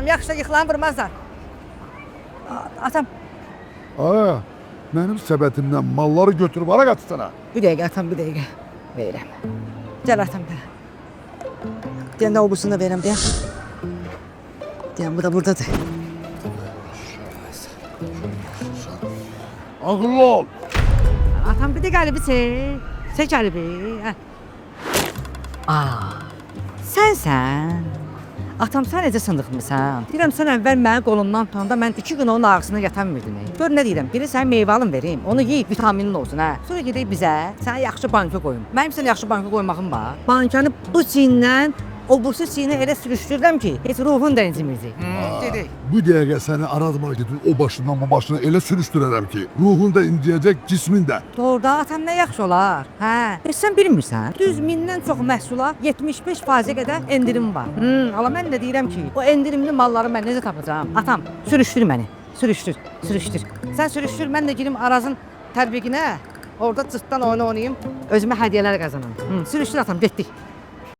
atam, yaxşı yıxılan vurmazlar. Atam, Aa, benim sebetimden malları götürüp ara katırsana. bir dəqiqə atam, bir dəqiqə. Verirəm. Gəl atam, gəl. Deyəm də obusunu da verirəm, deyəm. Deyəm, bu da buradadır. Akıllı ol. Atam bir de galibi çek. Çek galibi. Sen. Atam sen necə sındıqmısan? Deyirəm sən əvvəl mənim qolumdan tutanda mən 2 gün onun ağrısını yatamırdım. Gör nə deyirəm, biri sən meyvə alım verim, onu yeyib vitaminin olsun hə. Sonra gedək bizə, sənə yaxşı banka qoyum. Mənim sənə yaxşı banka qoymağım var. Bankanı bu çiyindən o bursu çiyinə elə sürüşdürürəm ki, heç ruhun da incimirdi. Gedək. Bu dəqiqə səni aradıma getir, o başından bu başına elə sürüşdürərəm ki, ruhun da inciyəcək, cismin də. Doğruda atam nə yaxşı olar. Hə, heç sən bilmirsən? Düz 1000-dən çox məhsula 75% qədər endirim var. Ala mən də deyirəm ki, o endirimli malları mən necə tapacağam? Atam, sürüşdür məni. Sürüşdür. Sən sürüşdür, mən də girim Arazın tətbiqinə. Orada cırtdan oyun oynayım, özümə hədiyyələr qazanım. Sürüşdür atam, getdik.